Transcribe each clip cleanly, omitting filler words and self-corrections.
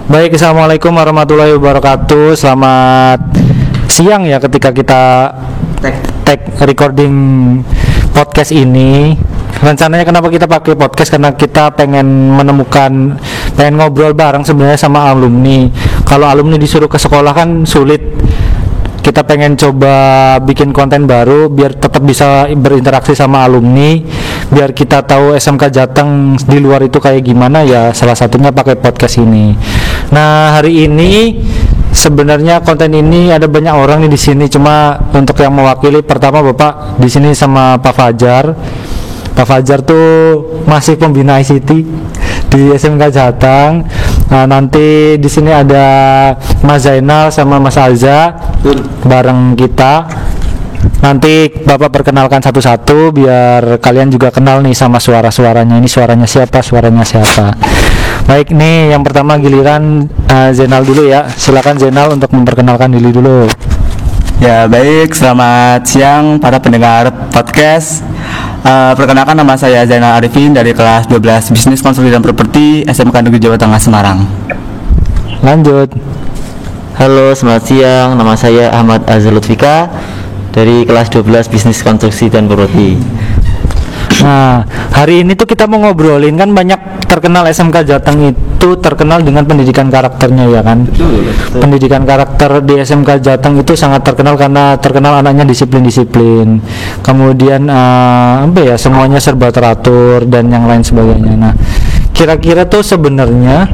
Baik, assalamualaikum warahmatullahi wabarakatuh. Selamat siang ya ketika kita tag recording podcast ini. Rencananya kenapa kita pakai podcast, karena kita pengen ngobrol bareng sebenarnya sama alumni. Kalau alumni disuruh ke sekolah kan sulit. Kita pengen coba bikin konten baru biar tetap bisa berinteraksi sama alumni, biar kita tahu SMK Jateng di luar itu kayak gimana ya, salah satunya pakai podcast ini. Nah, hari ini sebenarnya konten ini ada banyak orang nih di sini, cuma untuk yang mewakili pertama Bapak di sini sama Pak Fajar. Pak Fajar tuh masih pembina ICT di SMK Jateng. Nah, nanti di sini ada Mas Zainal sama Mas Alza bareng kita. Nanti Bapak perkenalkan satu-satu biar kalian juga kenal nih sama suara-suaranya. Ini suaranya siapa, suaranya siapa. Baik, nih yang pertama giliran Zainal dulu ya. Silakan Zainal untuk memperkenalkan diri dulu. Ya baik, selamat siang para pendengar podcast. Perkenalkan, nama saya Zainal Arifin dari kelas 12 Bisnis Konstruksi dan Properti SMK Negeri Jawa Tengah Semarang. Lanjut. Halo, selamat siang. Nama saya Ahmad Azhar Lutfika dari kelas 12 Bisnis Konstruksi dan Properti. Nah, hari ini tuh kita mau ngobrolin, kan banyak terkenal SMK Jateng itu terkenal dengan pendidikan karakternya ya kan. Betul. Pendidikan karakter di SMK Jateng itu sangat terkenal karena terkenal anaknya disiplin-disiplin. Kemudian semuanya serba teratur dan yang lain sebagainya. Nah, kira-kira tuh sebenarnya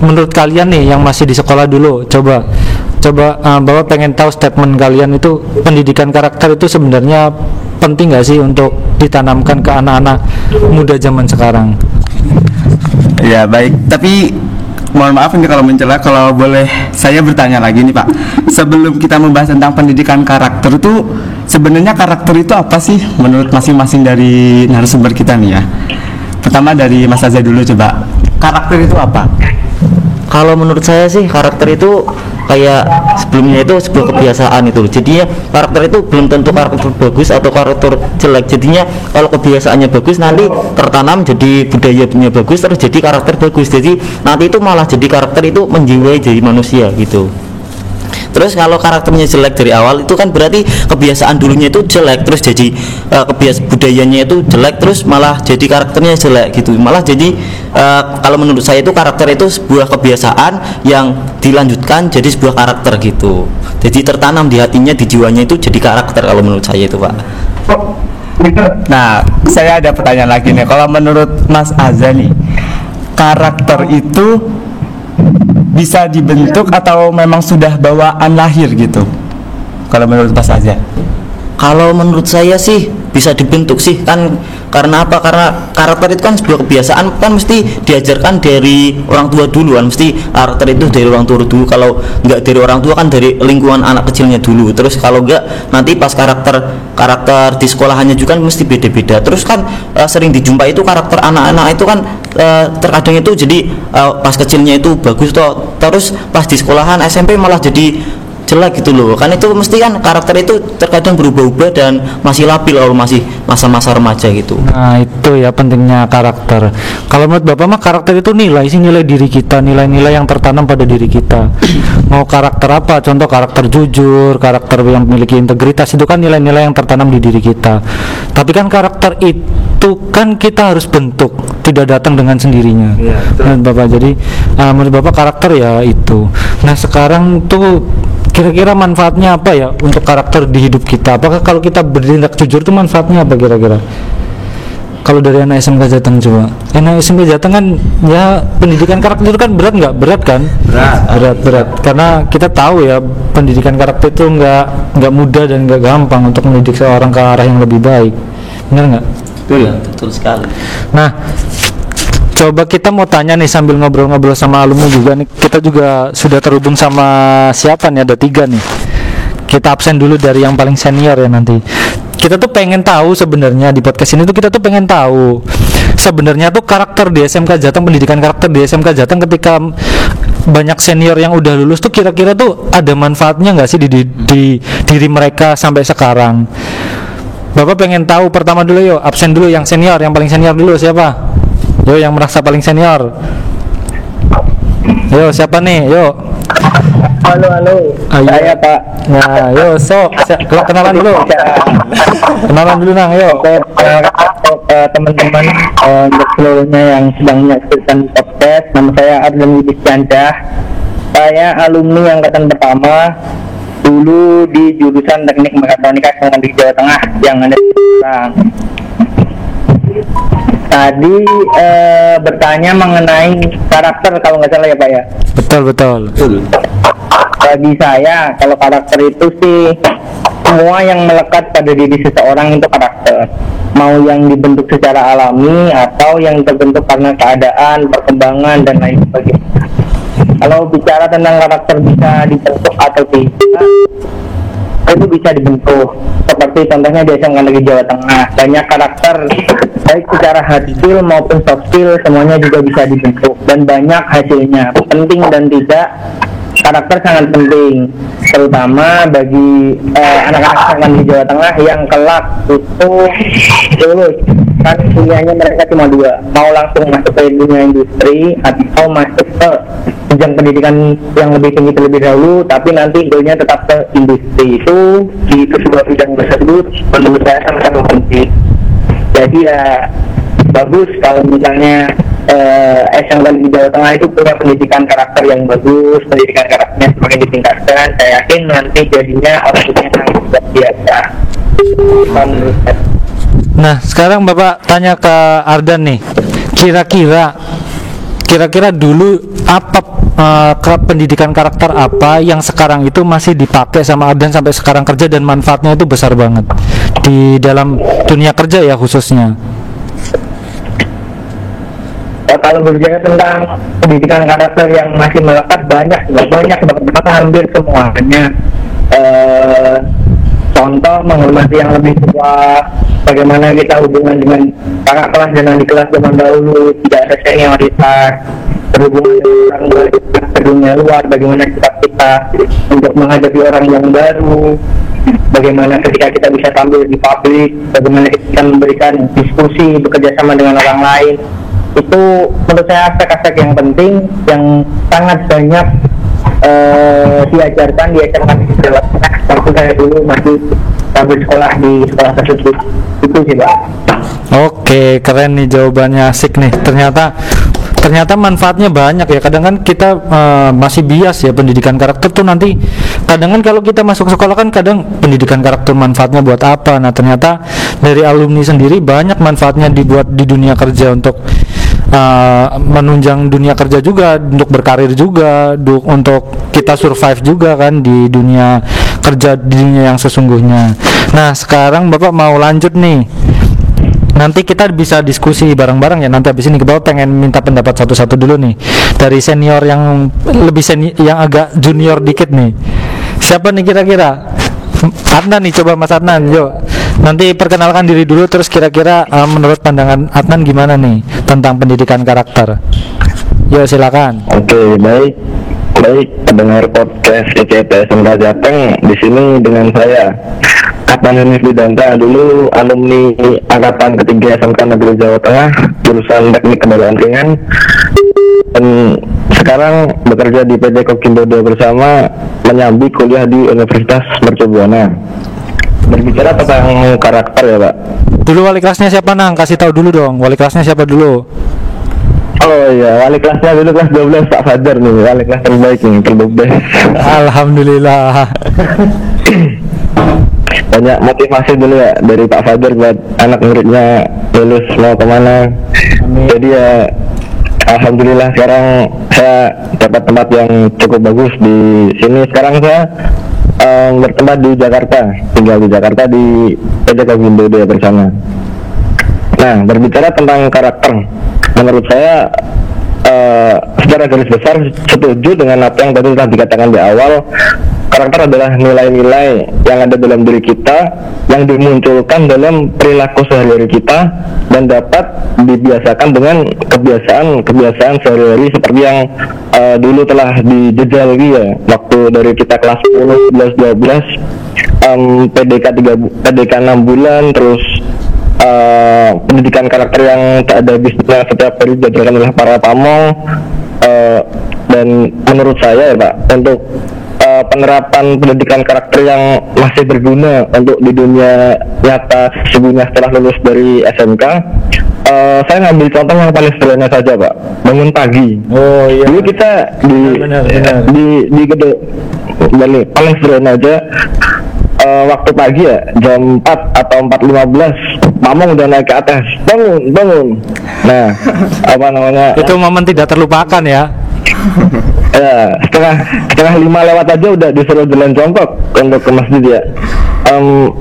menurut kalian nih yang masih di sekolah dulu, coba Bapak pengen tahu statement kalian itu, pendidikan karakter itu sebenarnya penting nggak sih untuk ditanamkan ke anak-anak muda zaman sekarang? Ya baik, tapi mohon maaf ini kalau mencela, kalau boleh saya bertanya lagi nih Pak. Sebelum kita membahas tentang pendidikan karakter itu, sebenarnya karakter itu apa sih menurut masing-masing dari narasumber kita nih ya? Pertama dari Mas Azza dulu, coba. Karakter itu apa? Kalau menurut saya sih karakter itu kayak sebelumnya itu sebuah kebiasaan itu. Jadinya karakter itu belum tentu karakter bagus atau karakter jelek. Jadinya kalau kebiasaannya bagus nanti tertanam jadi budayanya bagus, terus jadi karakter bagus. Jadi nanti itu malah jadi karakter itu menjiwai jadi manusia gitu. Terus kalau karakternya jelek dari awal itu kan berarti kebiasaan dulunya itu jelek, terus jadi budayanya itu jelek, terus malah jadi karakternya jelek gitu. Malah jadi kalau menurut saya itu karakter itu sebuah kebiasaan yang dilanjutkan jadi sebuah karakter gitu. Jadi tertanam di hatinya, di jiwanya itu jadi karakter kalau menurut saya itu Pak. Nah, saya ada pertanyaan lagi nih. Kalau menurut Mas Azza nih, karakter itu bisa dibentuk atau memang sudah bawaan lahir gitu? Kalau menurut Mas Azza? Kalau menurut saya sih bisa dibentuk sih, kan karena apa? Karena karakter itu kan sebuah kebiasaan, kan mesti diajarkan dari orang tua dulu kan, mesti karakter itu dari orang tua dulu. Kalau nggak dari orang tua kan dari lingkungan anak kecilnya dulu. Terus kalau nggak nanti pas karakter di sekolahannya juga kan mesti beda-beda. Terus kan sering dijumpai itu karakter anak-anak itu kan terkadang itu jadi pas kecilnya itu bagus toh, terus pas di sekolahan SMP malah jadi jelek gitu loh. Kan itu mesti kan karakter itu terkadang berubah-ubah dan masih labil kalau masih masa-masa remaja gitu. Nah, itu ya pentingnya karakter. Kalau menurut Bapak mah karakter itu nilai diri kita, nilai-nilai yang tertanam pada diri kita. Mau karakter apa? Contoh karakter jujur, karakter yang memiliki integritas, itu kan nilai-nilai yang tertanam di diri kita. Tapi kan karakter itu kan kita harus bentuk, tidak datang dengan sendirinya. Ya, menurut Bapak. Jadi menurut Bapak karakter ya itu. Nah, sekarang tuh kira-kira manfaatnya apa ya untuk karakter di hidup kita? Apakah kalau kita bertindak jujur itu manfaatnya apa kira-kira? Kalau dari anak SMK Jateng coba. Anak SMK Jateng kan ya pendidikan karakter itu kan berat nggak? Berat kan? Berat. Karena kita tahu ya pendidikan karakter itu nggak mudah dan nggak gampang untuk mendidik seorang ke arah yang lebih baik. Benar nggak? Betul sekali. Nah, coba kita mau tanya nih sambil ngobrol-ngobrol sama alumni juga nih. Kita juga sudah terhubung sama siapa nih, ada 3 nih. Kita absen dulu dari yang paling senior ya nanti. Kita tuh pengen tahu sebenarnya di podcast ini tuh kita tuh pengen tahu sebenarnya tuh karakter di SMK Jateng, pendidikan karakter di SMK Jateng ketika banyak senior yang udah lulus tuh kira-kira tuh ada manfaatnya nggak sih di diri mereka sampai sekarang? Bapak pengen tahu pertama dulu yuk, absen dulu yang senior, yang paling senior dulu siapa? Yo yang merasa paling senior. Yo, siapa nih? Yo. Halo, Ayo. saya Pak. Nah, yo, sok. Kenalan dulu. Kenalan dulu, Nang. Yo. Teman-teman untuk seluruhnya yang sedang menyaksikan podcast, nama saya Arden Widis Candah. Saya alumni angkatan pertama dulu di jurusan Teknik Mekatronika di Jawa Tengah yang ada di Semarang. Tadi bertanya mengenai karakter kalau nggak salah ya Pak ya. Betul. Bagi saya kalau karakter itu sih semua yang melekat pada diri seseorang itu karakter, mau yang dibentuk secara alami atau yang terbentuk karena keadaan, perkembangan dan lain sebagainya. Kalau bicara tentang karakter bisa dibentuk atau tidak, itu bisa dibentuk. Seperti contohnya di SMK Negeri Jawa Tengah, banyak karakter baik secara hard skill maupun soft skill semuanya juga bisa dibentuk dan banyak hasilnya. Penting dan tidak, karakter sangat penting, terutama bagi anak-anak SMK di Jawa Tengah yang kelak itu lulus kan kuliahnya mereka cuma dua, mau langsung masuk ke dunia industri atau masuk ke jenjang pendidikan yang lebih tinggi terlebih dahulu, tapi nanti goalnya tetap ke industri. Itu di sebuah bidang tersebut menurut saya sangat penting. Jadi ya bagus kalau misalnya SMK di Jawa Tengah itu punya pendidikan karakter yang bagus, pendidikan karakternya semakin ditingkatkan. Saya yakin nanti jadinya outputnya sangat luar biasa. Nah, sekarang Bapak tanya ke Ardan nih. Kira-kira dulu apa pendidikan karakter apa yang sekarang itu masih dipakai sama Ardan sampai sekarang kerja dan manfaatnya itu besar banget di dalam dunia kerja ya khususnya. Kalau berbicara tentang pendidikan karakter yang masih melekat banyak banget, hampir semuanya. Contoh menghormati yang lebih tua, bagaimana kita hubungan dengan kakak kelas dan adik kelas zaman dahulu, tidak ada senioritas, berhubungan dengan orang baru ke dunia luar, bagaimana sikap kita untuk menghadapi orang yang baru, bagaimana ketika kita bisa tampil di publik, bagaimana kita memberikan diskusi, bekerja sama dengan orang lain. Itu menurut saya aspek-aspek yang penting yang sangat banyak diajarkan di SMK Jawa Tengah waktu saya dulu masih sambil sekolah di sekolah tersebut. Itu sih Pak. Oke, keren nih jawabannya, asik nih. Ternyata manfaatnya banyak ya. Kadang kan kita masih bias ya pendidikan karakter tuh nanti. Kadang kan kalau kita masuk sekolah kan kadang pendidikan karakter manfaatnya buat apa. Nah ternyata dari alumni sendiri banyak manfaatnya dibuat di dunia kerja untuk menunjang dunia kerja juga, untuk berkarir juga, untuk kita survive juga kan di dunia kerja, di dunia yang sesungguhnya. Nah sekarang Bapak mau lanjut nih. Nanti kita bisa diskusi bareng-bareng ya. Nanti habis ini Bapak pengen minta pendapat satu-satu dulu nih dari senior yang lebih yang agak junior dikit nih. Siapa nih kira-kira? Adnan nih, coba Mas Adnan, yuk. Nanti perkenalkan diri dulu, terus kira-kira menurut pandangan Adnan gimana nih tentang pendidikan karakter? Yuk silakan. Oke, baik pendengar podcast ICT SMK Jateng. Di sini dengan saya Adnan Yunus Bidanta, dulu alumni angkatan ketiga SMK Negeri Jawa Tengah, jurusan Teknik Kendaraan Ringan, dan sekarang bekerja di PT Kokindo 2 bersama, menyambi kuliah di Universitas Mercubuana. Berbicara tentang karakter ya Pak. Dulu wali kelasnya siapa Nang? Kasih tahu dulu dong, wali kelasnya siapa dulu? Oh iya, wali kelasnya dulu kelas 12 Pak Fajar nih, wali kelas terbaik nih, terbebas. Alhamdulillah. Banyak motivasi dulu ya dari Pak Fajar buat anak muridnya lulus mau kemana. Jadi ya alhamdulillah sekarang saya dapat tempat yang cukup bagus di sini. Sekarang saya bertempat di Jakarta, tinggal di Jakarta di PT Kogindo ya bersama. Nah, berbicara tentang karakter, menurut saya secara garis besar setuju dengan apa yang tadi telah dikatakan di awal. Karakter adalah nilai-nilai yang ada dalam diri kita, yang dimunculkan dalam perilaku sehari-hari kita dan dapat dibiasakan dengan kebiasaan sehari-hari seperti yang dulu telah dijejali ya, waktu dari kita kelas 10, 11, 12, PDK 6 bulan, terus pendidikan karakter yang tak ada habisnya setiap hari diajarkan oleh para pamong, Dan menurut saya ya Pak, untuk penerapan pendidikan karakter yang masih berguna untuk di dunia nyata sesungguhnya setelah lulus dari SMK, saya ngambil contoh yang paling sederhana saja Pak, bangun pagi. Oh iya. Dulu kita Benar. di gedung balik paling sederhana aja, waktu pagi ya jam 4 atau 4.15 mamang udah naik ke atas, bangun. Nah, apa namanya? Itu momen tidak terlupakan ya. Ya, setengah 5 lewat aja udah disuruh jalan jongkok untuk ke masjid ya.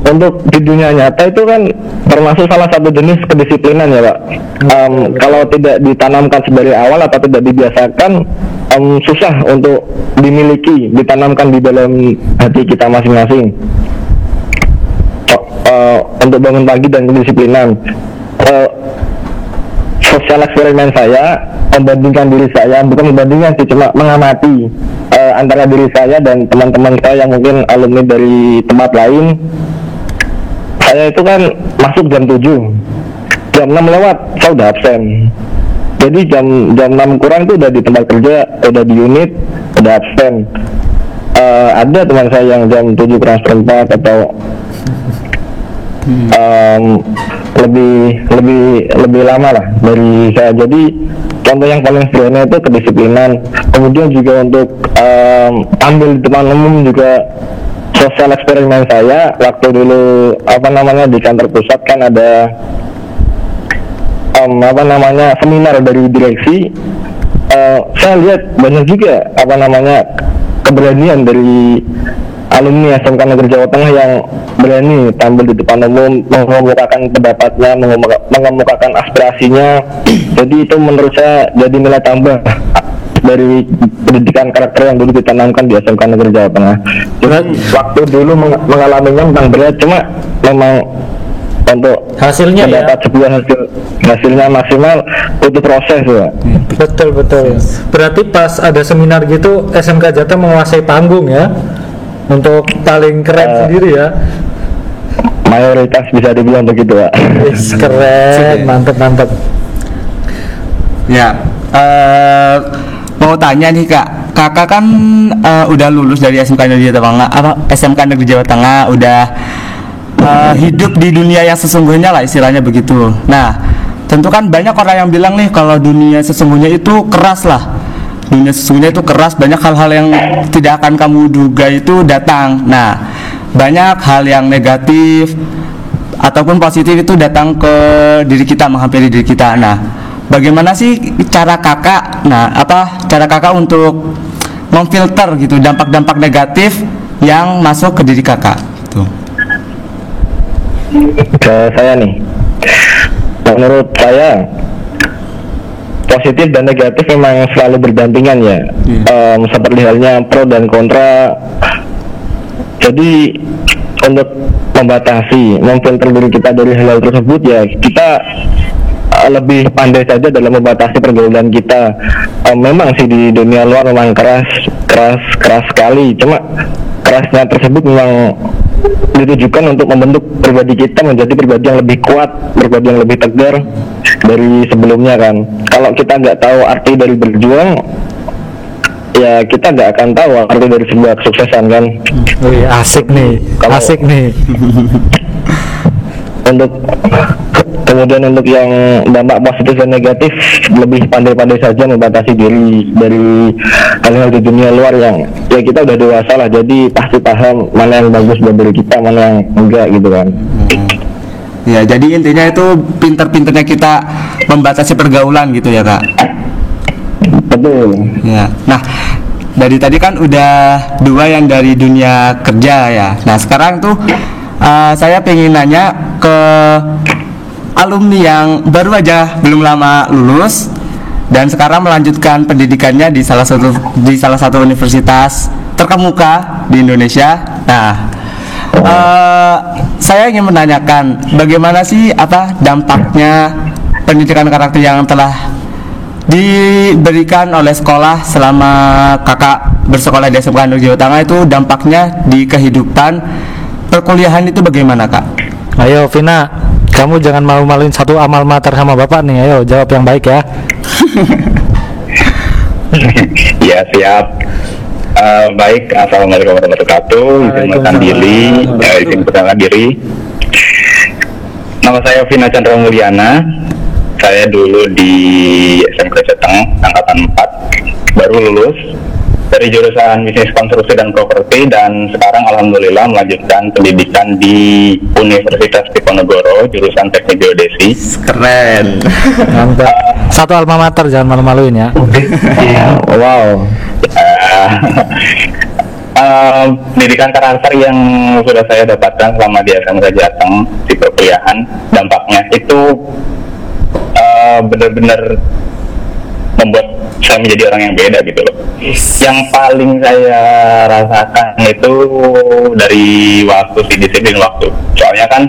Untuk di dunia nyata itu kan termasuk salah satu jenis kedisiplinan ya Pak. Kalau tidak ditanamkan dari awal atau tidak dibiasakan, susah untuk dimiliki, ditanamkan di dalam hati kita masing-masing. Untuk bangun pagi dan kedisiplinan, sosial eksperimen saya membandingkan diri saya, bukan membandingkan sih, cuma mengamati antara diri saya dan teman-teman saya yang mungkin alumni dari tempat lain. Saya itu kan masuk jam 7, jam 6 lewat saya udah absen. Jadi jam 6 kurang itu udah di tempat kerja, udah di unit, udah absen. Ada teman saya yang jam 7 kurang seperempat atau lebih lama lah dari saya. Jadi contoh yang paling sederhana itu kedisiplinan. Kemudian juga untuk tampil di depan umum juga sosial eksperimen saya waktu dulu di kantor pusat kan ada seminar dari direksi. Saya lihat banyak juga keberanian dari alumni SMK Negeri Jawa Tengah yang berani tampil di depan umum, mengemukakan pendapatnya, mengemukakan aspirasinya. Jadi itu menurut saya jadi nilai tambah dari pendidikan karakter yang dulu ditanamkan di SMK Negeri Jawa Tengah. Jadi waktu dulu mengalaminya memang berat, cuma memang untuk Hasilnya mendapat sebuah hasilnya maksimal butuh proses ya. Betul. Berarti pas ada seminar gitu SMK Jateng menguasai panggung ya. Untuk paling keren sendiri ya. Mayoritas bisa dibilang begitu Pak. Keren, mantep. Ya, mau tanya nih Kak, Kakak kan udah lulus dari SMK Negeri Jawa Tengah, SMK Negeri Jawa Tengah, udah hidup di dunia yang sesungguhnya lah istilahnya begitu. Nah, tentu kan banyak orang yang bilang nih kalau dunia sesungguhnya itu keras lah. Dunia sesungguhnya itu keras, banyak hal-hal yang tidak akan kamu duga itu datang. Nah, banyak hal yang negatif ataupun positif itu datang ke diri kita, menghampiri diri kita. Nah, bagaimana sih cara kakak untuk memfilter gitu dampak-dampak negatif yang masuk ke diri kakak? Tuh. Ke saya nih, menurut saya positif dan negatif memang selalu berdampingan ya. Seperti halnya pro dan kontra. Jadi untuk memfilter diri kita dari hal tersebut ya, kita lebih pandai saja dalam membatasi pergaulan kita. Memang sih di dunia luar memang keras sekali, cuma kerasnya tersebut memang ditujukan untuk membentuk pribadi kita menjadi pribadi yang lebih kuat, pribadi yang lebih tegar dari sebelumnya kan. Kalau kita nggak tahu arti dari berjuang, ya kita nggak akan tahu arti dari sebuah kesuksesan kan. Wih, asik nih. Kemudian untuk yang dampak positif dan negatif, lebih pandai-pandai saja membatasi diri dari hal-hal di dunia luar yang ya kita udah dewasa lah, jadi pasti paham mana yang bagus buat diri kita, mana yang enggak gitu kan. Ya, jadi intinya itu pinter-pinternya kita membatasi pergaulan gitu ya Kak. Betul. Ya. Nah, dari tadi kan udah dua yang dari dunia kerja ya. Nah, sekarang tuh saya pengen nanya ke alumni yang baru aja belum lama lulus dan sekarang melanjutkan pendidikannya di salah satu universitas terkemuka di Indonesia. Nah, saya ingin menanyakan bagaimana sih dampaknya pendidikan karakter yang telah diberikan oleh sekolah selama kakak bersekolah di SMK Negeri Jawa Tengah, itu dampaknya di kehidupan perkuliahan itu bagaimana Kak? Ayo Vina, kamu jangan malu-maluin satu amal mater sama bapak nih. Ayo jawab yang baik ya. Ya siap. Baik, assalamualaikum warahmatullahi wabarakatuh. Izin perkenalkan diri, izin perkenalkan diri. Nama saya Vina Chandra Mulyana. Saya dulu di SMK Jateng angkatan 4, baru lulus dari jurusan bisnis konstruksi dan properti, dan sekarang alhamdulillah melanjutkan pendidikan di Universitas Diponegoro jurusan Teknik Geodesi. Keren. Mantap. Satu alma mater, jangan malu-maluin ya. Wow. Pendidikan karakter yang sudah saya dapatkan selama di SMK Jateng di perkuliahan, dampaknya itu benar-benar membuat saya menjadi orang yang beda gitu loh. Yang paling saya rasakan itu dari waktu sih, disiplin waktu. Soalnya kan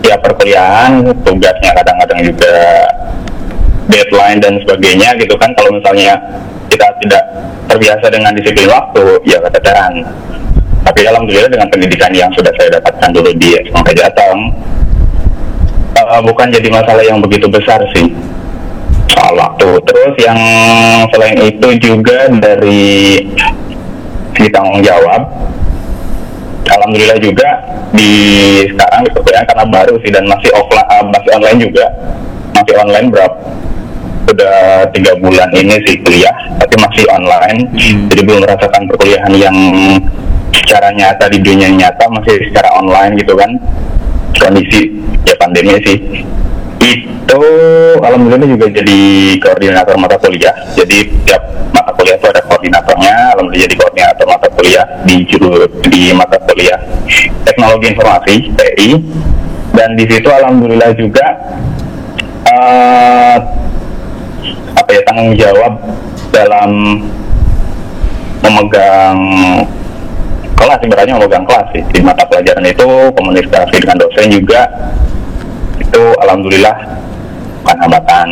ya perkuliahan, tugasnya kadang-kadang juga deadline dan sebagainya gitu kan. Kalau misalnya kita tidak terbiasa dengan disiplin waktu, ya keteteran. Tapi alhamdulillah dengan pendidikan yang sudah saya dapatkan dulu di SMK Jateng, bukan jadi masalah yang begitu besar sih soal waktu. Terus yang selain itu juga dari segi tanggung jawab, alhamdulillah juga di sekarang di perkuliahan, karena baru sih dan masih offline, masih online juga, masih online udah 3 bulan ini sih kuliah, tapi masih online. Jadi belum merasakan perkuliahan yang secara nyata di dunia nyata, masih secara online gitu kan. Kondisi ya pandemi sih. Itu alhamdulillah juga jadi koordinator mata kuliah. Jadi tiap mata kuliah itu ada koordinatornya. Alhamdulillah jadi koordinator mata kuliah di mata kuliah Teknologi Informasi TI. Dan di situ alhamdulillah juga tanggung jawab dalam memegang kelas, ibaratnya memegang kelas sih. Di mata pelajaran itu komunikasi dengan dosen juga, itu alhamdulillah bukan hambatan.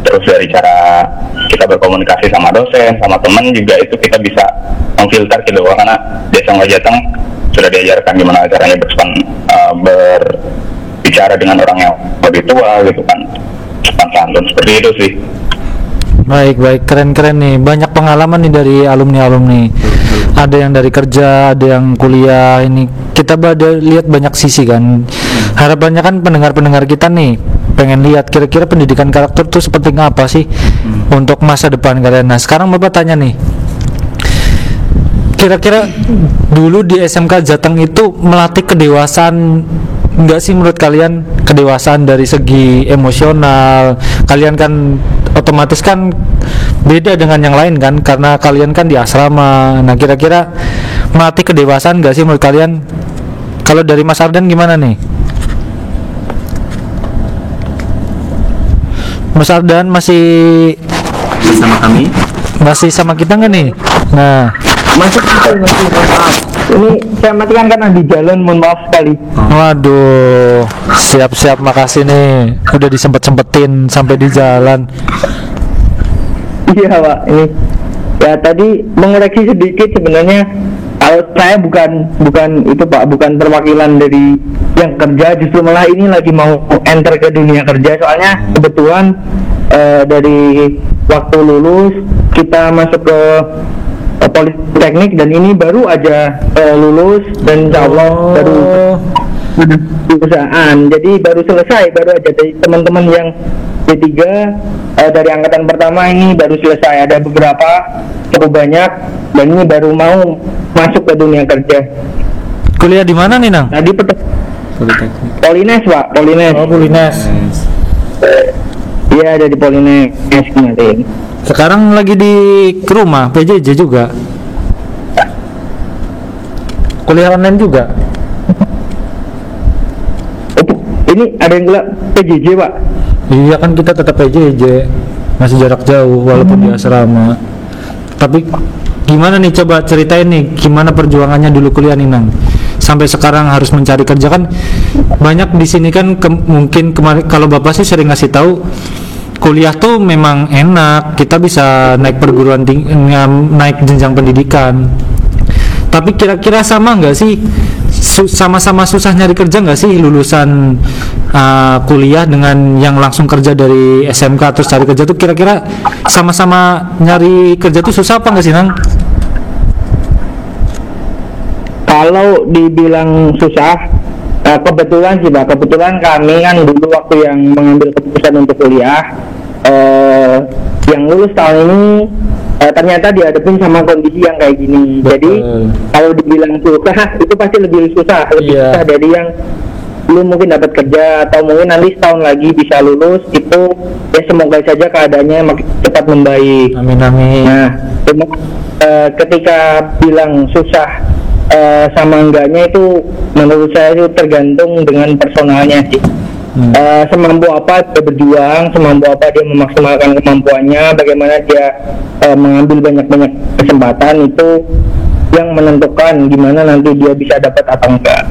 Terus dari cara kita berkomunikasi sama dosen, sama teman juga, itu kita bisa memfilter gitu, karena di SMK Jateng sudah diajarkan gimana caranya berbicara dengan orang yang lebih tua gitu kan, sopan santun, seperti itu sih. Baik, keren-keren nih. Banyak pengalaman nih dari alumni-alumni. Ada yang dari kerja, ada yang kuliah. Ini kita lihat banyak sisi kan. Harapannya kan pendengar-pendengar kita nih pengen lihat kira-kira pendidikan karakter tuh seperti apa sih untuk masa depan kalian. Nah, sekarang Bapak tanya nih, kira-kira dulu di SMK Jateng itu melatih kedewasaan enggak sih menurut kalian? Kedewasaan dari segi emosional. Kalian kan otomatis kan beda dengan yang lain kan, karena kalian kan di asrama. Nah, kira-kira melatih kedewasaan enggak sih menurut kalian? Kalau dari Mas Ardan gimana nih? Mas Ardan masih Bersama kami. masih sama kita nggak nih? Nah, Masuk masih, maaf. Ini saya matikan karena di jalan, mohon maaf sekali. waduh, siap-siap, makasih nih udah disempet-sempetin sampai di jalan. Iya Pak, ini ya tadi mengoreksi sedikit, sebenarnya kalau saya bukan itu Pak, bukan perwakilan dari yang kerja, justru malah ini lagi mau enter ke dunia kerja. Soalnya kebetulan dari waktu lulus kita masuk ke Politeknik, dan ini baru aja lulus, dan insya Allah baru perusahaan, jadi baru selesai, baru aja dari teman-teman yang D3 dari angkatan pertama ini baru selesai. Ada beberapa, cukup banyak, dan ini baru mau masuk ke dunia kerja. Kuliah di mana nih, Nang? Tadi Polines Pak, Polines. Oh, Polines. Iya, ada di Polines kemarin. Sekarang lagi di rumah, PJJ juga. Kuliah online juga. Ini ada yang bilang PJJ Pak. Iya kan, kita tetap PJJ, masih jarak jauh walaupun di asrama. Tapi gimana nih, coba ceritain nih gimana perjuangannya dulu kuliah nih, Nang, sampai sekarang harus mencari kerja. Kan banyak di sini kan mungkin kemarin kalau Bapak sih sering ngasih tahu kuliah tuh memang enak, kita bisa naik perguruan tinggi, naik jenjang pendidikan. Tapi kira-kira sama nggak sih, sama-sama susah nyari kerja nggak sih lulusan kuliah dengan yang langsung kerja dari SMK terus cari kerja tuh, kira-kira sama-sama nyari kerja tuh susah apa nggak sih, Nang? Kalau dibilang susah, kebetulan sih Pak, kebetulan kami kan dulu waktu yang mengambil keputusan untuk kuliah, yang lulus tahun ini ternyata dihadapin sama kondisi yang kayak gini. Betul. Jadi kalau dibilang susah, itu pasti lebih susah susah dari yang belum mungkin dapat kerja atau mungkin nanti setahun lagi bisa lulus. Itu ya semoga saja keadaannya makin cepat membaik. Amin amin. Nah, cuma ketika bilang susah sama enggaknya itu menurut saya itu tergantung dengan personalnya sih. Semampu apa dia berjuang, semampu apa dia memaksimalkan kemampuannya, bagaimana dia mengambil banyak-banyak kesempatan, itu yang menentukan gimana nanti dia bisa dapat atau enggak.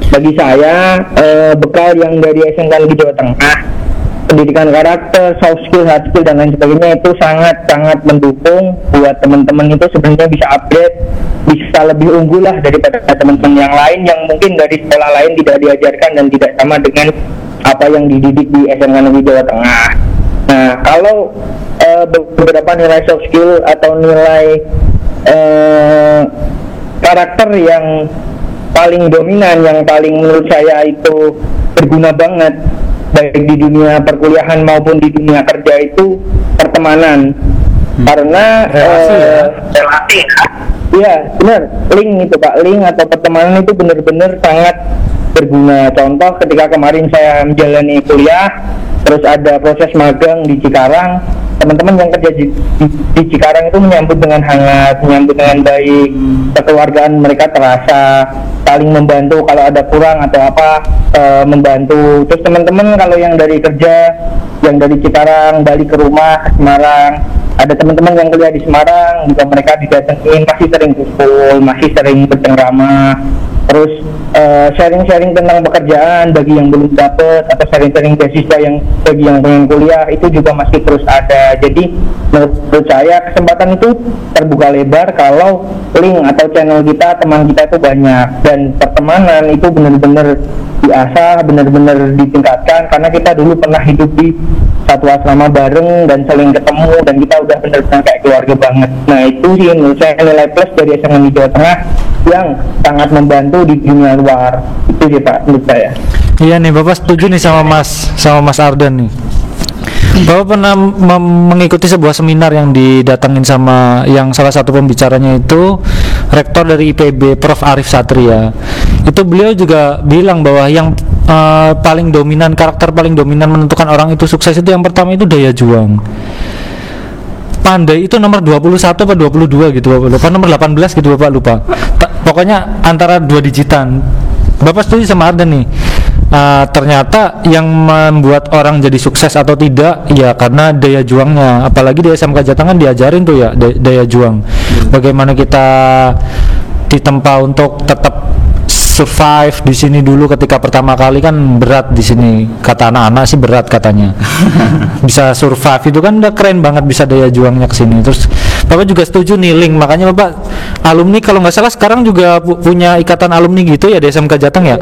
Bagi saya bekal yang dari SMK Negeri Jawa Tengah, pendidikan karakter, soft skill, hard skill dan lain sebagainya itu sangat-sangat mendukung buat teman-teman itu sebenarnya bisa upgrade, bisa lebih unggul lah daripada teman-teman yang lain yang mungkin dari sekolah lain tidak diajarkan dan tidak sama dengan apa yang dididik di SMK Negeri Jawa Tengah. Nah, kalau beberapa nilai soft skill atau nilai karakter yang paling dominan, yang paling menurut saya itu berguna banget baik di dunia perkuliahan maupun di dunia kerja, itu pertemanan. Karena relasi ya benar, link itu Pak, link atau pertemanan itu benar-benar sangat berguna. Contoh ketika kemarin saya menjalani kuliah, terus ada proses magang di Cikarang, teman-teman yang kerja di Cikarang itu menyambut dengan hangat, menyambut dengan baik, kekeluargaan mereka terasa, saling membantu kalau ada kurang atau apa, membantu. Terus teman-teman kalau yang dari kerja, yang dari Cikarang balik ke rumah ke Semarang, ada teman-teman yang kuliah di Semarang juga mereka didatengin, masih sering kumpul, masih sering bercengkrama, terus sharing-sharing tentang pekerjaan bagi yang belum dapat, atau sharing-sharing beasiswa yang bagi yang pengen kuliah, itu juga masih terus ada. Jadi menurut saya kesempatan itu terbuka lebar kalau link atau channel kita, teman kita itu banyak, dan pertemanan itu benar-benar diasah, benar-benar ditingkatkan, karena kita dulu pernah hidup di satu asrama bareng dan saling ketemu, dan kita udah benar-benar kayak keluarga banget. Nah, itu sih menurut saya nilai plus dari SMK di Jawa Tengah yang sangat membantu di dunia luar. Itu sih Pak menurut saya. Iya nih, Bapak setuju nih sama Mas Ardan nih. Bapak pernah mengikuti sebuah seminar yang didatangin sama yang salah satu pembicaranya itu rektor dari IPB, Prof. Arif Satria. Itu beliau juga bilang bahwa yang paling dominan, karakter paling dominan menentukan orang itu sukses itu yang pertama itu daya juang. Pandai itu nomor 21 apa 22 gitu Bapak lupa, nomor 18 gitu Bapak lupa. Pokoknya antara 2 digitan. Bapak setuju sama Ardan nih? Ternyata yang membuat orang jadi sukses atau tidak ya karena daya juangnya. Apalagi di SMK Jateng kan diajarin tuh ya daya juang. Bagaimana kita ditempa untuk tetap survive di sini dulu ketika pertama kali kan berat di sini, kata anak-anak sih berat katanya. Bisa survive itu kan udah keren banget, bisa daya juangnya ke sini. Terus Bapak juga setuju nih link, makanya Bapak alumni kalau nggak salah sekarang juga punya ikatan alumni gitu ya di SMK Jateng ya?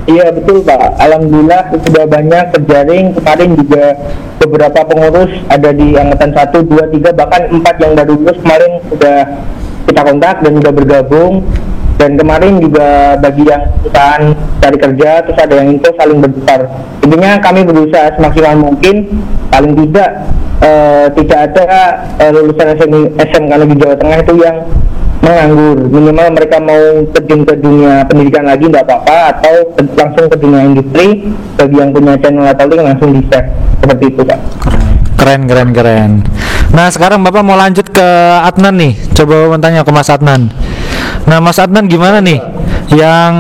Iya betul Pak, alhamdulillah sudah banyak terjaring. Kemarin juga beberapa pengurus ada di angkatan 1, 2, 3, bahkan 4 yang baru lulus kemarin sudah kita kontak dan sudah bergabung. Dan kemarin juga bagi yang perusahaan cari kerja, terus ada yang info saling bertukar. Intinya kami berusaha semaksimal mungkin, paling tidak tidak ada lulusan SMK Negeri Jawa Tengah itu yang menganggur. Minimal mereka mau terjun ke dunia pendidikan lagi nggak apa-apa, atau langsung ke dunia industri. Bagi yang punya channel atau link langsung di-share, seperti itu Pak. Keren. Nah sekarang Bapak mau lanjut ke Adnan nih. Coba Bapak tanya ke Mas Adnan. Nah Mas Adnan gimana nih? Yang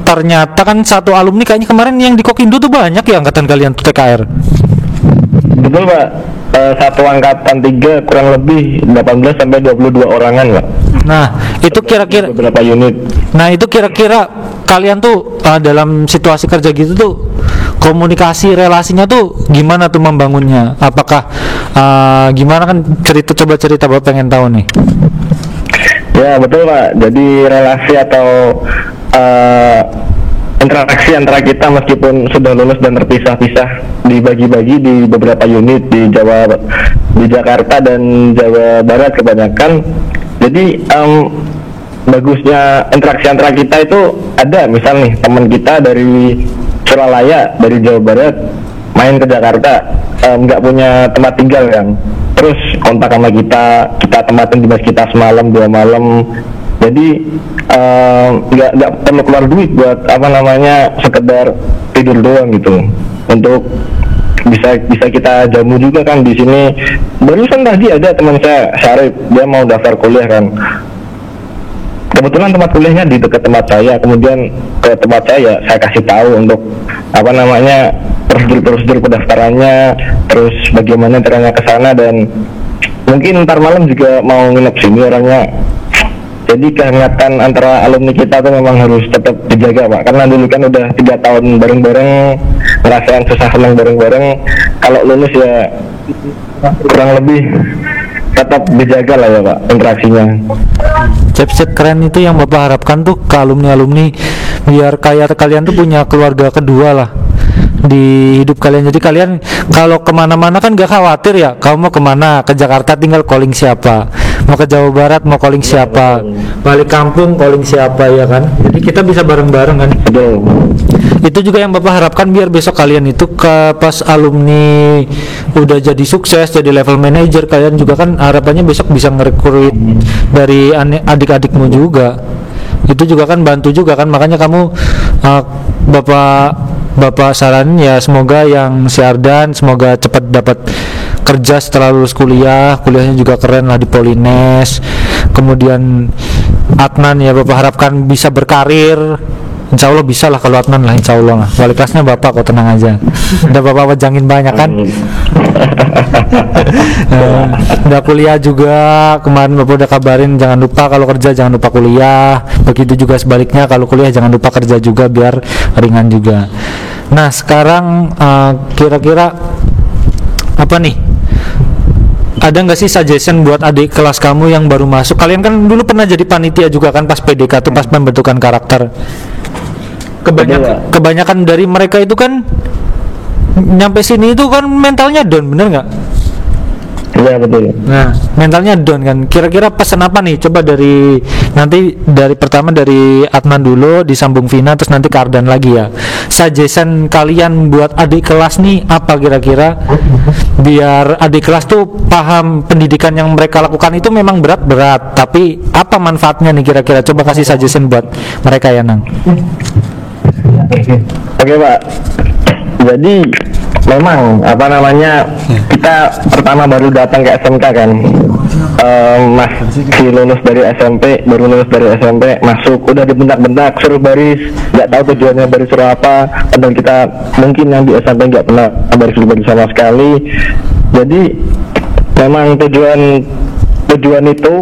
ternyata kan satu alumni kayaknya kemarin yang di Kokindo tuh banyak ya angkatan kalian tuh TKR. Betul Pak, satu angkatan 3 kurang lebih 18 sampai 22 orangan Pak. Nah itu kira-kira beberapa unit. Nah itu kira-kira kalian tuh dalam situasi kerja gitu tuh komunikasi relasinya tuh gimana tuh membangunnya? Apakah gimana kan coba cerita Bapak pengen tahu nih. Ya betul Pak. Jadi relasi atau interaksi antara kita meskipun sudah lulus dan terpisah-pisah dibagi-bagi di beberapa unit di Jakarta dan Jawa Barat kebanyakan. Jadi bagusnya interaksi antara kita itu ada, misal nih teman kita dari Suralaya, dari Jawa Barat main ke Jakarta, nggak punya tempat tinggal kan, terus kontak sama kita tempatin di mes kita semalam 2 malam. Jadi nggak perlu keluar duit buat sekedar tidur doang gitu. Untuk bisa kita jamu juga kan di sini. Barusan tadi ada teman saya Syarif, dia mau daftar kuliah kan. Kebetulan tempat kuliahnya di dekat tempat saya, kemudian ke tempat saya kasih tahu untuk prosedur pendaftarannya, terus bagaimana caranya ke sana, dan mungkin ntar malam juga mau nginep sini orangnya. Jadi kehangatan antara alumni kita tuh memang harus tetap dijaga Pak, karena dulu kan udah 3 tahun bareng-bareng, ngerasain susah senang bareng-bareng. Kalau lulus ya kurang lebih tetap dijaga lah ya Pak interaksinya. Cep keren itu yang Bapak harapkan tuh ke alumni-alumni, biar kayak kalian tuh punya keluarga kedua lah di hidup kalian. Jadi kalian kalau kemana-mana kan gak khawatir ya, kamu mau kemana, ke Jakarta tinggal calling siapa, mau ke Jawa Barat mau calling siapa, balik kampung calling siapa, ya kan. Jadi kita bisa bareng-bareng kan. Itu juga yang Bapak harapkan, biar besok kalian itu pas alumni udah jadi sukses, jadi level manager, kalian juga kan harapannya besok bisa ngerekrut dari adik-adikmu juga. Itu juga kan bantu juga kan, makanya kamu Bapak saranin ya, semoga yang si Ardan semoga cepat dapat kerja setelah lulus kuliahnya juga keren lah di Polines. Kemudian Adnan ya Bapak harapkan bisa berkarir, insya Allah bisa lah kalau Adnan lah, insya Allah lah. Wali kelasnya Bapak kok, tenang aja. Udah Bapak pejangin banyak kan. Udah kuliah juga kemarin Bapak udah kabarin, jangan lupa kalau kerja jangan lupa kuliah. Begitu juga sebaliknya, kalau kuliah jangan lupa kerja juga biar ringan juga. Nah sekarang kira-kira apa nih, ada nggak sih suggestion buat adik kelas kamu yang baru masuk? Kalian kan dulu pernah jadi panitia juga kan pas PDK tuh, pas pembentukan karakter. Kebanyakan dari mereka itu kan nyampe sini itu kan mentalnya down, bener nggak? Iya betul. Nah mentalnya down kan. Kira-kira pesan apa nih? Coba dari pertama dari Adnan dulu, disambung Vina, terus nanti ke Ardan lagi ya. Suggestion kalian buat adik kelas nih apa kira-kira? Biar adik kelas tuh paham pendidikan yang mereka lakukan itu memang berat-berat, tapi apa manfaatnya nih kira-kira? Coba kasih suggestion buat mereka ya Nang. Oke Pak. Jadi memang kita pertama baru datang ke SMK kan, masih lulus dari SMP, masuk udah dibentak-bentak suruh baris, nggak tahu tujuannya baris suruh apa, padahal kita mungkin yang di SMP nggak pernah baris sama sekali. Jadi memang tujuan itu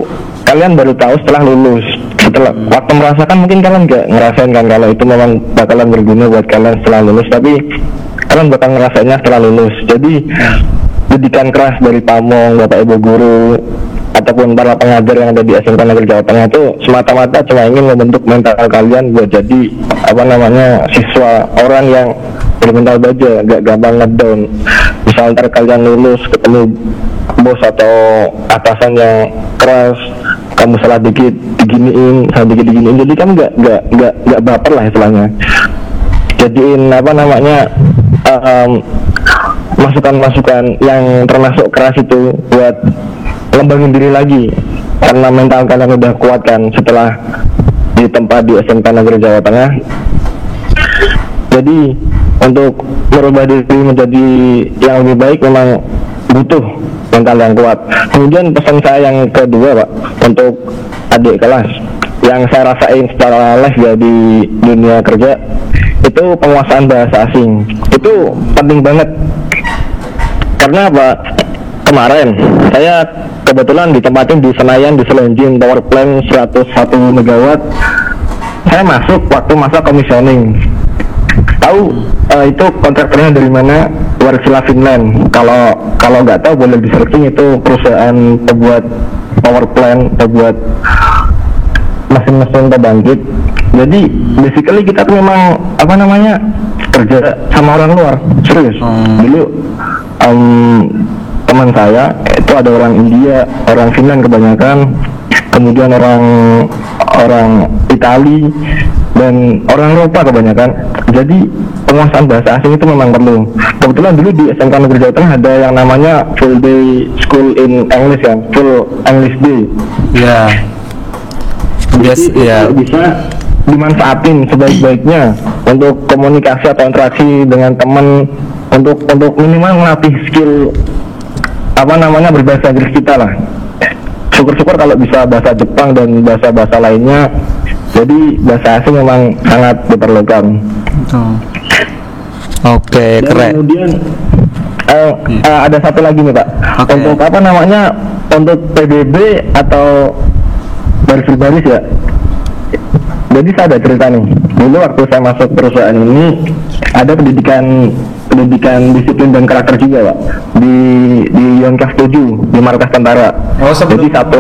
kalian baru tahu setelah lulus. Setelah waktu merasakan mungkin kalian nggak ngerasain kan kalau itu memang bakalan berguna buat kalian setelah lulus, tapi kalian bakal ngerasainnya setelah lulus. Jadi didikan keras dari pamong, bapak ibu guru ataupun para pengajar yang ada di SMK Negeri Jawa Tengah itu semata-mata cuma ingin membentuk mental kalian buat jadi siswa orang yang bermental baja, gak gampang ngedown. Misal ntar kalian lulus ketemu bos atau atasan yang keras, kamu salah dikit diginiin, jadi kamu gak baper lah istilahnya. Jadiin masukan-masukan yang termasuk keras itu buat ngembangin diri lagi, karena mental kalian udah kuat kan setelah di tempat di SMK Negeri Jawa Tengah. Jadi untuk merubah diri menjadi yang lebih baik memang butuh mental yang kuat. Kemudian pesan saya yang kedua Pak, untuk adik kelas yang saya rasain secara live ya di dunia kerja, itu penguasaan bahasa asing itu penting banget. Karena apa? Kemarin saya kebetulan ditempatin di Senayan di Selenjin power plant 101 megawatt. Saya masuk waktu masa commissioning. Tahu itu kontraktornya dari mana? Wärtsilä Finland. Kalau nggak tahu boleh di searching, itu perusahaan pembuat power plant, pembuat mesin-mesin pembangkit. Jadi basically kita tuh memang kerja sama orang luar, serius. Dulu teman saya itu ada orang India, orang Finland kebanyakan, kemudian orang Itali dan orang Eropa kebanyakan. Jadi penguasaan bahasa asing itu memang perlu. Kebetulan dulu di SMK Negeri Jawa Tengah ada yang namanya full day school in English kan, full English day. Ya. Yes, ya. Bisa dimanfaatin sebaik-baiknya untuk komunikasi atau interaksi dengan teman, untuk minimal melatih skill berbahasa Inggris kita lah. Syukur-syukur kalau bisa bahasa Jepang dan bahasa-bahasa lainnya. Jadi bahasa asing memang sangat diperlukan. Oke, Dan keren. kemudian ada satu lagi nih Pak. Oke. Untuk untuk PBB atau baris-baris ya. Jadi saya ada cerita nih. Dulu waktu saya masuk perusahaan ini ada pendidikan disiplin dan karakter juga Pak, di Yonkes 7 di markas tentara. Jadi satu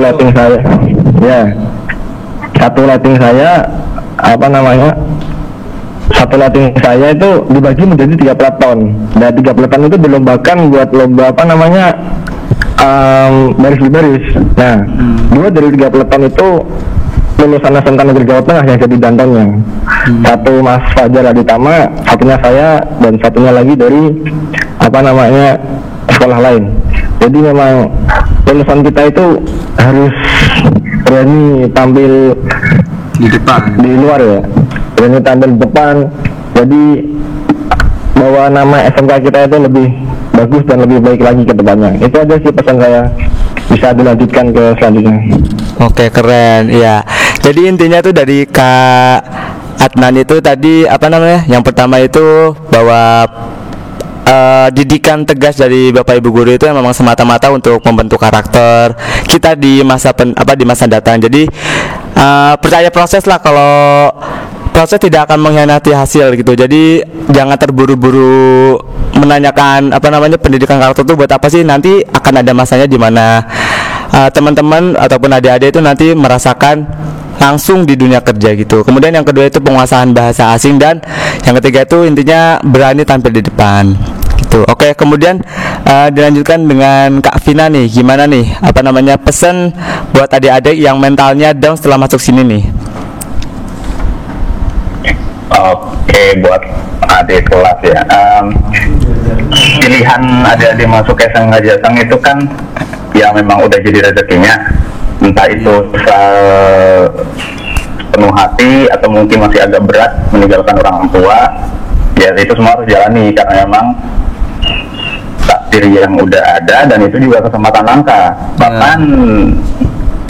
letting saya itu dibagi menjadi 3 peleton. Dan 3 peleton itu dilombakan buat lomba baris-baris. Nah, 2 dari 3 peleton itu lulusan SMK Negeri Jawa Tengah yang jadi dantonnya. Satu Mas Fajar Aditama, satunya saya, dan satunya lagi dari sekolah lain. Jadi memang lulusan kita itu harus berani tampil Di depan. di luar ya, berani tampil di depan. Jadi bahwa nama SMK kita itu lebih bagus dan lebih baik lagi ke depannya. Itu aja sih pesan saya, bisa dilanjutkan ke selanjutnya. Oke, keren. Ya. Jadi intinya tuh dari Kak Adnan itu tadi yang pertama itu bahwa didikan tegas dari Bapak Ibu guru itu yang memang semata-mata untuk membentuk karakter kita di masa datang. Jadi percaya proses lah, kalau proses tidak akan mengkhianati hasil gitu. Jadi jangan terburu-buru menanyakan pendidikan karakter itu buat apa sih, nanti akan ada masanya di mana teman-teman ataupun adik-adik itu nanti merasakan langsung di dunia kerja gitu. Kemudian yang kedua itu penguasaan bahasa asing, dan yang ketiga itu intinya berani tampil di depan gitu. Oke, kemudian dilanjutkan dengan Kak Vina nih, gimana nih pesan buat adik-adik yang mentalnya down setelah masuk sini nih? Oke, buat adik kelas ya, pilihan adik-adik masuk SMK Jateng itu kan ya memang udah jadi rezekinya, entah itu penuh hati atau mungkin masih agak berat meninggalkan orang tua, ya itu semua harus jalani karena memang takdir yang udah ada, dan itu juga kesempatan langka. Bahkan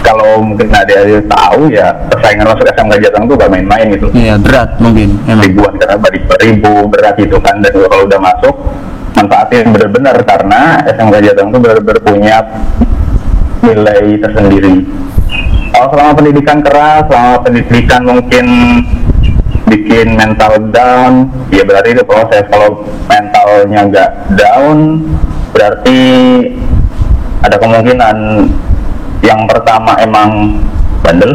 kalau mungkin adik-adik tahu ya, persaingan masuk SMK Jateng tuh gak main-main gitu. Iya, berat mungkin emang. Ribuan, karena ribu berat gitu kan. Dan kalau udah masuk, manfaatin benar-benar, karena SMK Jateng tuh benar-benar punya nilai tersendiri. Kalau selama pendidikan keras, selama pendidikan mungkin bikin mental down, ya berarti itu proses. Kalau mentalnya nggak down, berarti ada kemungkinan yang pertama emang bandel,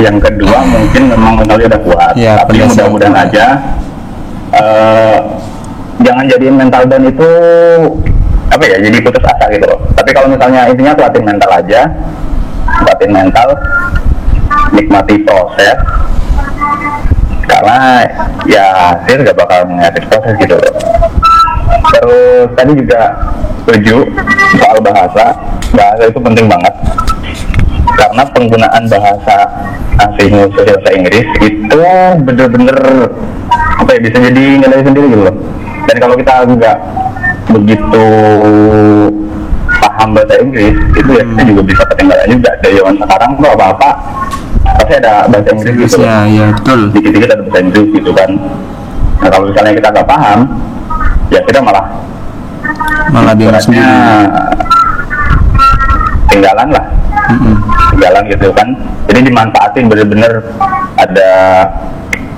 yang kedua mungkin memang mentalnya udah kuat. Ya, tapi mudah-mudahan aja jangan jadiin mental down itu jadi putus asa gitu loh. Tapi kalau misalnya intinya kuatin mental aja, kuatin mental, nikmati proses, karena ya hasil gak bakal ngeliatin proses gitu loh. Terus tadi juga setuju soal bahasa itu penting banget, karena penggunaan bahasa asing khususnya bahasa Inggris itu bener-bener bisa jadi nilai sendiri gitu loh. Dan kalau kita nggak begitu paham bahasa Inggris itu ya kita juga bisa ketinggalan juga. Dari zaman sekarang tuh apa-apa pasti ada bahasa Inggris gitu loh. Iya, betul. Dikit-dikit ada bahasa Inggris gitu kan. Nah kalau misalnya kita nggak paham, ya kita malah bingung sendiri. Tinggalan lah, tinggalan gitu kan. Jadi dimanfaatin bener-bener, ada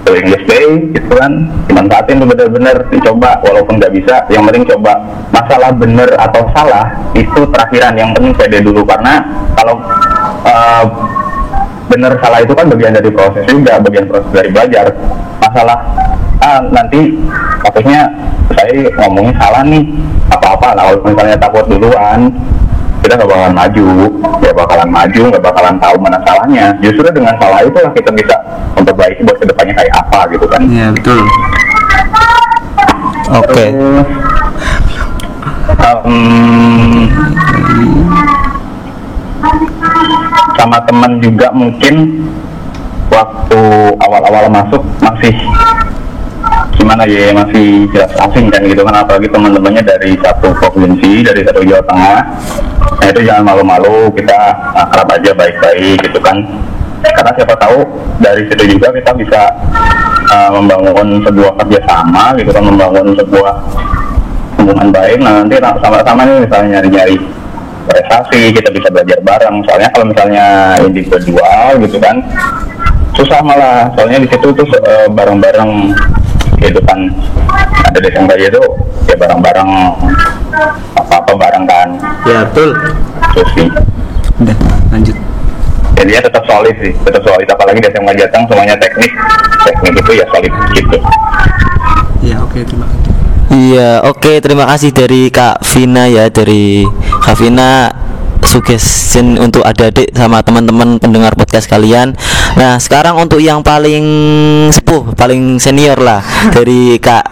English Day gitu kan, dimanfaatin tuh bener-bener, dicoba walaupun nggak bisa, yang penting coba. Masalah bener atau salah itu terakhiran, yang penting pede dulu, karena kalau bener salah itu kan bagian dari proses juga, bagian proses dari belajar. Masalah nanti kasusnya saya ngomongin salah nih apa-apa, nah kalau misalnya takut duluan kita nggak bakalan maju, nggak bakalan tahu mana salahnya. Justru dengan salah itulah kita bisa memperbaiki buat kedepannya kayak apa gitu kan. Iya betul. Oke. Sama teman juga mungkin waktu awal-awal masuk masih gimana ya, masih jelas asing kan gitu kan, apalagi teman-temannya dari satu provinsi, dari satu Jawa Tengah. Nah itu jangan malu-malu, kita akrab aja baik-baik gitu kan, karena siapa tahu dari situ juga kita bisa membangun sebuah kerjasama gitu kan, membangun sebuah hubungan baik. Nah nanti sama-sama nih misalnya nyari-nyari prestasi, kita bisa belajar bareng. Soalnya kalau misalnya individual gitu kan susah malah, soalnya di situ tuh bareng-bareng kehidupan ada di SMK itu ya, bareng-bareng apa-apa bareng kan. Ya betul. Terus sih Udah lanjut. jadi ya tetap solid sih, tetap solid, apalagi di SMK Jateng semuanya teknik itu ya solid gitu. Iya oke, terima kasih. Iya, oke, terima kasih dari Kak Vina ya, dari Kak Vina suggestion untuk adik-adik sama teman-teman pendengar podcast kalian. Nah, sekarang untuk yang paling sepuh, paling senior lah dari Kak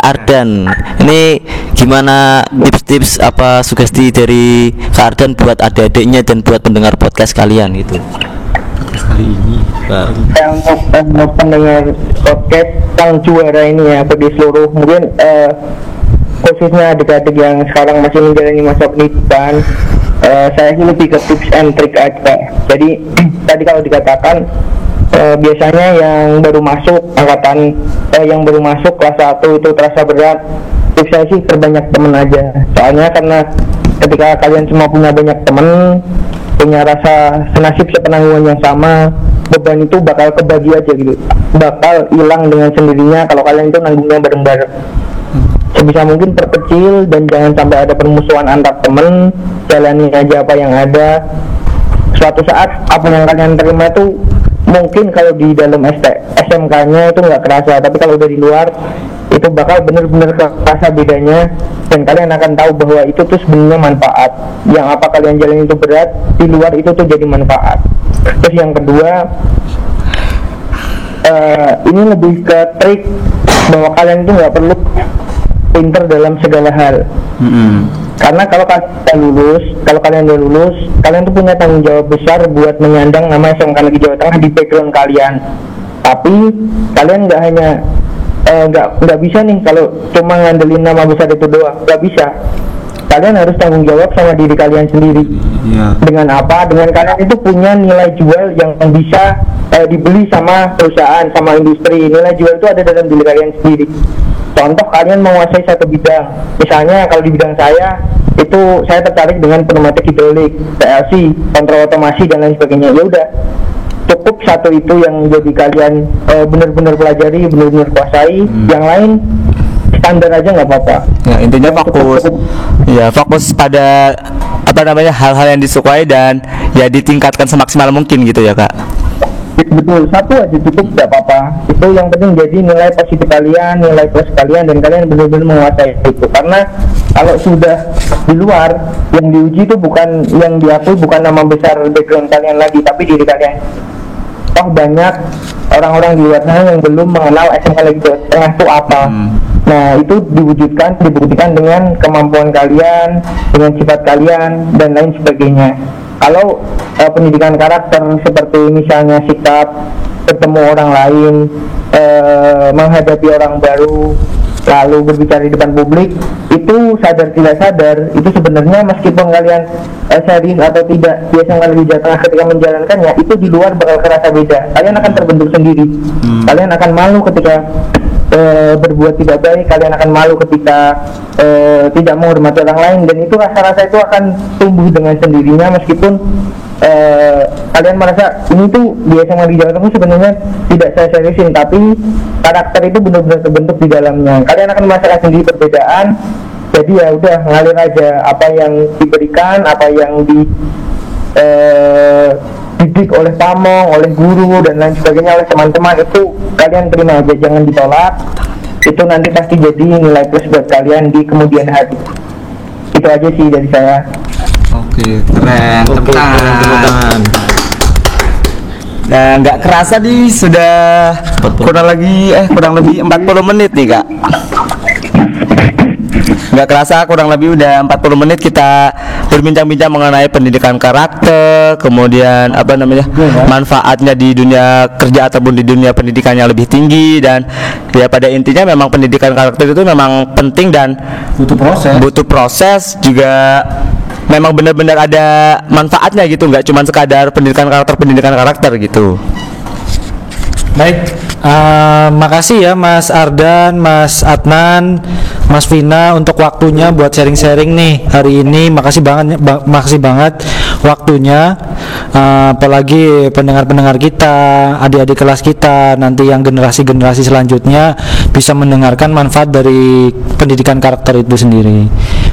Ardan. Ini gimana tips-tips apa sugesti dari Kak Ardan buat adik-adiknya dan buat pendengar podcast kalian gitu. Kali ini Untuk pendengar podcast sang juara ini ya, bagi seluruh mungkin khususnya adik-adik yang sekarang masih menjalani masa pendidikan, saya sih lebih ke tips and trick aja. Jadi tadi kalau dikatakan biasanya yang baru masuk yang baru masuk kelas 1 itu terasa berat, tips saya sih perbanyak teman aja. Soalnya karena ketika kalian semua punya banyak teman, punya rasa senasib sepenanggungan yang sama, beban itu bakal kebagi aja gitu, bakal hilang dengan sendirinya kalau kalian itu nanggungnya bareng-bareng. Sebisa mungkin perkecil dan jangan sampai ada permusuhan antar temen, jalani aja apa yang ada. Suatu saat apa yang kalian terima itu mungkin kalau di dalam SMK-nya itu nggak kerasa, tapi kalau dari luar itu bakal bener-bener kerasa bedanya, dan kalian akan tahu bahwa itu tuh sebenarnya manfaat. Yang apa kalian jalani itu berat, di luar itu tuh jadi manfaat. Terus yang kedua, ini lebih ke trik bahwa kalian itu nggak perlu pinter dalam segala hal. Karena kalau kalian udah lulus, kalian tuh punya tanggung jawab besar buat menyandang nama SMK Negeri Jawa Tengah di background kalian. Tapi kalian nggak hanya nggak bisa nih kalau cuma ngandelin nama besar itu doang, nggak bisa. Kalian harus tanggung jawab sama diri kalian sendiri. Dengan apa? Dengan kalian itu punya nilai jual yang bisa dibeli sama perusahaan, sama industri. Nilai jual itu ada dalam diri kalian sendiri. Contoh, kalian menguasai satu bidang. Misalnya kalau di bidang saya itu saya tertarik dengan pneumatik hidrolik, PLC, kontrol otomasi dan lain sebagainya. Ya udah, cukup satu itu yang jadi kalian benar-benar pelajari, benar-benar kuasai. Yang lain standar aja nggak apa-apa. Ya intinya fokus pada hal-hal yang disukai dan ya ditingkatkan semaksimal mungkin gitu ya Kak. Betul, satu aja cukup, tidak apa-apa. Itu yang penting jadi nilai positif kalian, nilai plus kalian, dan kalian benar-benar menguasai itu. Karena kalau sudah di luar, yang diuji itu bukan, yang diakui bukan nama besar background kalian lagi, tapi diri kalian. Toh banyak orang-orang di luar sana yang belum mengenal SMK Negeri Jawa Tengah itu apa. Nah itu dibuktikan dengan kemampuan kalian, dengan sifat kalian, dan lain sebagainya. Kalau pendidikan karakter seperti misalnya sikap, bertemu orang lain, menghadapi orang baru, lalu berbicara di depan publik, itu sadar tidak sadar, itu sebenarnya meskipun kalian serius atau tidak biasa kalian di Jawa Tengah ketika menjalankannya, itu di luar bakal kerasa beda. Kalian akan terbentuk sendiri. Kalian akan malu ketika berbuat tidak baik, kalian akan malu ketika tidak menghormati orang lain, dan itu rasa-rasa itu akan tumbuh dengan sendirinya meskipun kalian merasa ini tuh biasa di Jawa Tengah sebenarnya tidak saya seriusin, tapi karakter itu benar-benar terbentuk di dalamnya. Kalian akan merasakan sendiri perbedaan. Jadi ya udah, ngalir aja apa yang diberikan, apa yang dididik oleh pamong, oleh guru dan lain sebagainya, oleh teman-teman, itu kalian terima aja, jangan ditolak. Itu nanti pasti jadi nilai plus buat kalian di kemudian hari. Itu aja sih dari saya. Oke, keren. Oke, keren, tepuk tangan. Nah, nggak kerasa nih sudah 40. kurang lebih 40 menit nih Kak. Nggak kerasa kurang lebih udah 40 menit kita berbincang-bincang mengenai pendidikan karakter, kemudian manfaatnya di dunia kerja ataupun di dunia pendidikan yang lebih tinggi, dan ya pada intinya memang pendidikan karakter itu memang penting dan butuh proses juga. Memang benar-benar ada manfaatnya gitu, nggak cuma sekadar pendidikan karakter gitu. Baik, makasih ya Mas Ardan, Mas Adnan, Mas Vina untuk waktunya buat sharing-sharing nih hari ini. Makasih banget waktunya. Apalagi pendengar-pendengar kita, adik-adik kelas kita, nanti yang generasi-generasi selanjutnya bisa mendengarkan manfaat dari pendidikan karakter itu sendiri.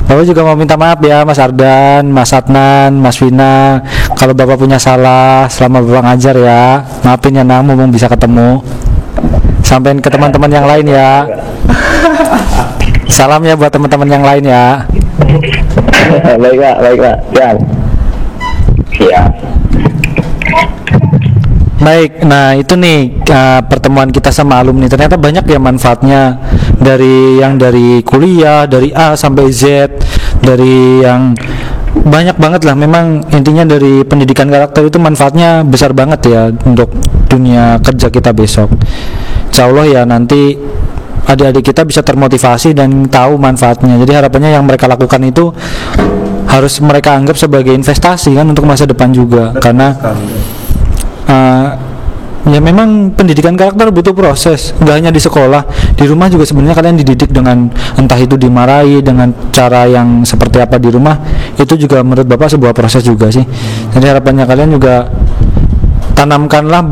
Bapak juga mau minta maaf ya Mas Ardan, Mas Adnan, Mas Vina, kalau Bapak punya salah selama Bapak ngajar ya. Maafin ya Nang, mumpung bisa ketemu. Sampein ke teman-teman yang lain ya. Salam ya buat teman-teman yang lain ya. Baik Pak. Iya. Baik, nah itu nih pertemuan kita sama alumni, ternyata banyak ya manfaatnya, dari kuliah, dari A sampai Z, dari yang banyak banget lah. Memang intinya dari pendidikan karakter itu manfaatnya besar banget ya untuk dunia kerja kita besok. Insya Allah ya nanti adik-adik kita bisa termotivasi dan tahu manfaatnya. Jadi harapannya yang mereka lakukan itu harus mereka anggap sebagai investasi kan untuk masa depan juga. Karena ya memang pendidikan karakter butuh proses, nggak hanya di sekolah, di rumah juga sebenarnya kalian dididik dengan entah itu dimarahi dengan cara yang seperti apa di rumah, itu juga menurut Bapak sebuah proses juga sih. Jadi harapannya kalian juga tanamkanlah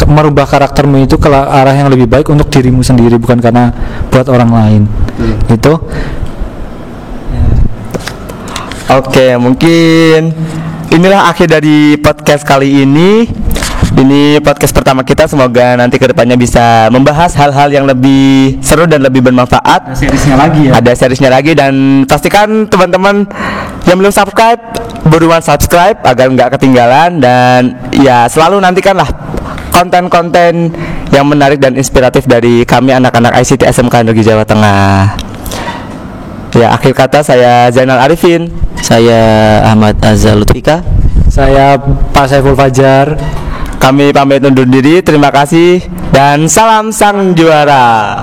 merubah karaktermu itu ke arah yang lebih baik untuk dirimu sendiri, bukan karena buat orang lain. Itu. Oke, mungkin inilah akhir dari podcast kali ini. Ini podcast pertama kita, semoga nanti kedepannya bisa membahas hal-hal yang lebih seru dan lebih bermanfaat. Ada seriesnya lagi dan pastikan teman-teman yang belum subscribe buruan subscribe agar nggak ketinggalan, dan ya selalu nantikanlah konten-konten yang menarik dan inspiratif dari kami anak-anak ICT SMK Negeri Jawa Tengah. Ya, akhir kata saya Zainal Arifin. Saya Ahmad Azza Lutfika. Saya Pak Saiful Fajar. Kami pamit undur diri, terima kasih dan salam sang juara.